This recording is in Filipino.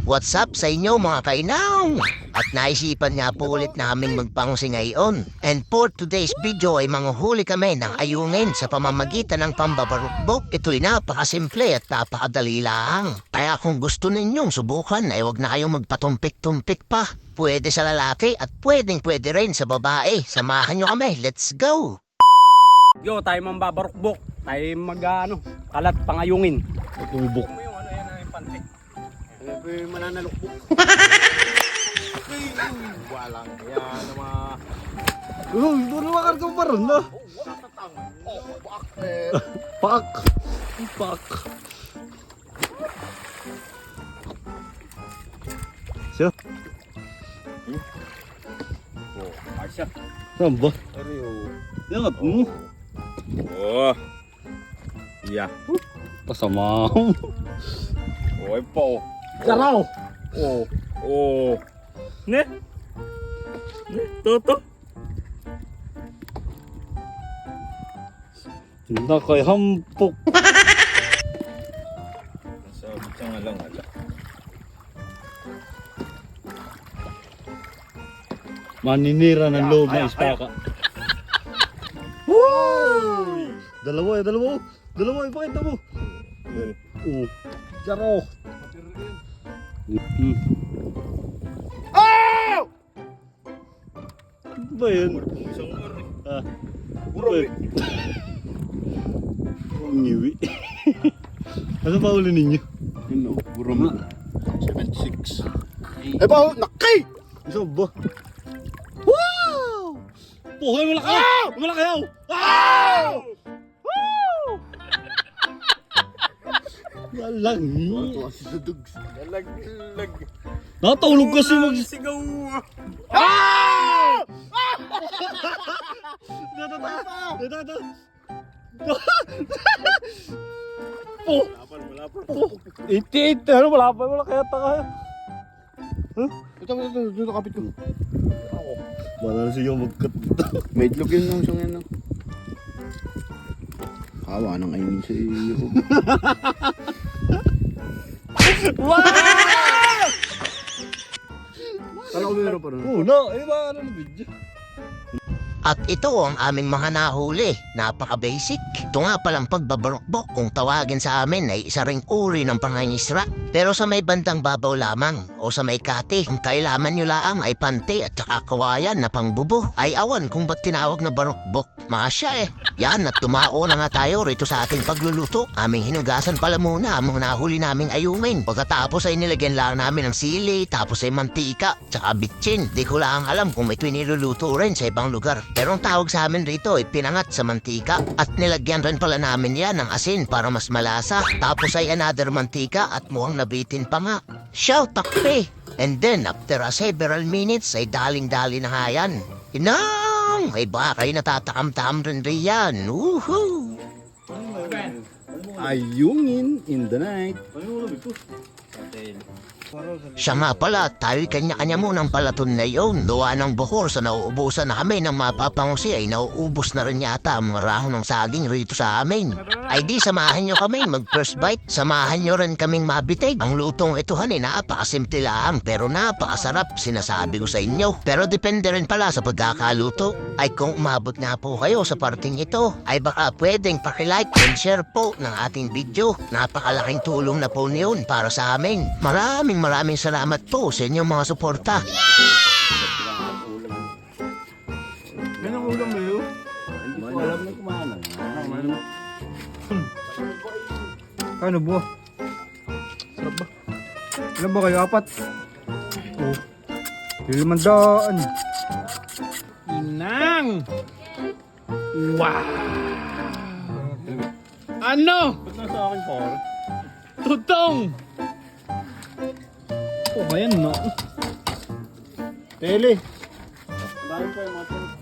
What's up sa inyo mga kainang? At naisipan nga po ulit naming magpangsi ngayon. And for today's video ay manguhuli kami ng ayungin sa pamamagitan ng pambabarukbok. Ito'y napakasimple at napakadali lang. Kaya kung gusto ninyong subukan ay huwag na kayong magpatumpik-tumpik pa. Pwede sa lalaki at pwede rin sa babae. Samahan nyo kami, let's go! Yo, tayo mambabarukbok. Tayo kalat pangayungin. Tubok. Mo yung yan ang pantik. Ano mananalukbok. Walang yan naman. Doon naman karga pa rin na. Pak. Pak. Siya? Asya. Saan ba? Ariyo. Yangat mo. Oh. Yeah. Pasama. Oy po. Saraw. Oh. Oh. Ne? Toto? Hindi kay hampok. Sabi ka nga lang ala. Maninira ng loob ng ispaka. Woo! Dalawa, ipakita mo. Saraw. Oh! Ano ba yun? Isang oras. Ah. Burabi. Ngiwi. Ano pa uli ninyo? Ano? Burabi. 76. Eh ba? Nakay! Isa ba? Wow! Puhay mo laki! Malaki yaw! Oh! Walangi. Si Dudugs. Lag. Nakatulog kasi Sigaw. Ah! Dada. Malapar. 88, ano wala kaya taka. Ito kapit ko. Wala na siya magkat. May itlog yun nung siyang yan. Kawa nang ayun sa iyo. Kala ko meron pa rin. No, iba ano na video. At ito ang aming mga nahuli. Napaka-basic. Ito nga palang pagbabarukbok kung tawagin sa amin ay isa ring uri ng pangangisra. Pero sa may bandang babaw lamang o sa may kati, ang kailaman nyo lang ay pante at saka kawayan na pangbubo. Ay awan kung ba't tinawag na barukbok. Masya eh. Yan at tumao na nga tayo rito sa ating pagluluto. Aming hinugasan pala muna ang mga nahuli naming ayungin. Pagkatapos ay nilagyan lang namin ng sili, tapos ay mantika, tsaka bitchin. Di ko lang alam kung may niluluto rin sa ibang lugar. Pero ang tawag sa amin rito ay pinangat sa mantika at nilagyan rin pala namin yan ng asin para mas malasa. Tapos ay another mantika at mukhang nabitin pa nga. Shout takpe! And then after several minutes ay daling-dali na nga yan. Inang! Ay baka ay natatakam-takam rin riyan. Woohoo! Ayungin in the night. Siya nga pala, tayo'y kanya-kanya munang palaton na yun. Duwa ng buhor sa nauubusan na kami ng mapapangusi ay nauubos na rin yata ang mga rahon ng saging rito sa amin. Ay di samahan nyo kami mag first bite. Samahan nyo rin kaming mabitig. Ang lutong ito ay napakasimple lang pero napakasarap sinasabi ko sa inyo. Pero depende rin pala sa pagkakaluto. Ay kung umabot nga po kayo sa parting ito ay baka pwedeng pakilike and share po ng ating video. Napakalaking tulong na po niyon para sa amin. Maraming salamat po sa inyong mga suporta. Yan ang ulam mo yun. Alam na kumana. Ano ba? Sarap ba? Ilan ba kayo? Apat? Oo. 500. Inang! Wow! Ano? Ba't nasa akin pa? Tutong! Oh, ayan no. Tele. Dahil pa yung mga